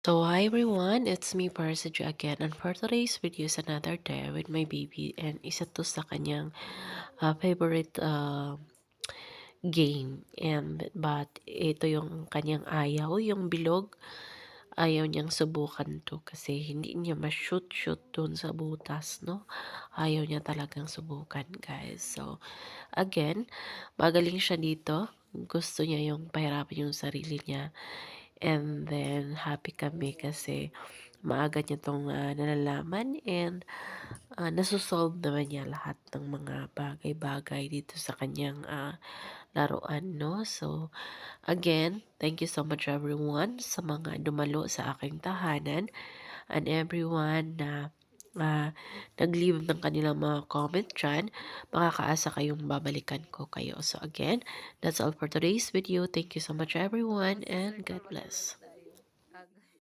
So hi everyone, it's me Parsajo again, and for today's video is another day with my baby, and isa to sa kanyang favorite game. And but ito yung kanyang ayaw, yung bilog. Ayaw niyang subukan to kasi hindi niya ma-shoot dun sa butas, no? Ayaw niya talagang subukan, guys. So again, magaling siya dito. Gusto niya yung pahirapan yung sarili niya. And then happy kami kasi maaga niya 'tong, nalalaman, and naso-solve naman niya lahat ng mga bagay-bagay dito sa kanyang, laruan, 'no. So, again, thank you so much everyone sa mga dumalo sa aking tahanan, and everyone na, nag-leave ng kanilang mga comment diyan. Makakaasa kayong babalikan ko kayo. So again, that's all for today's video. Thank you so much everyone, and God bless.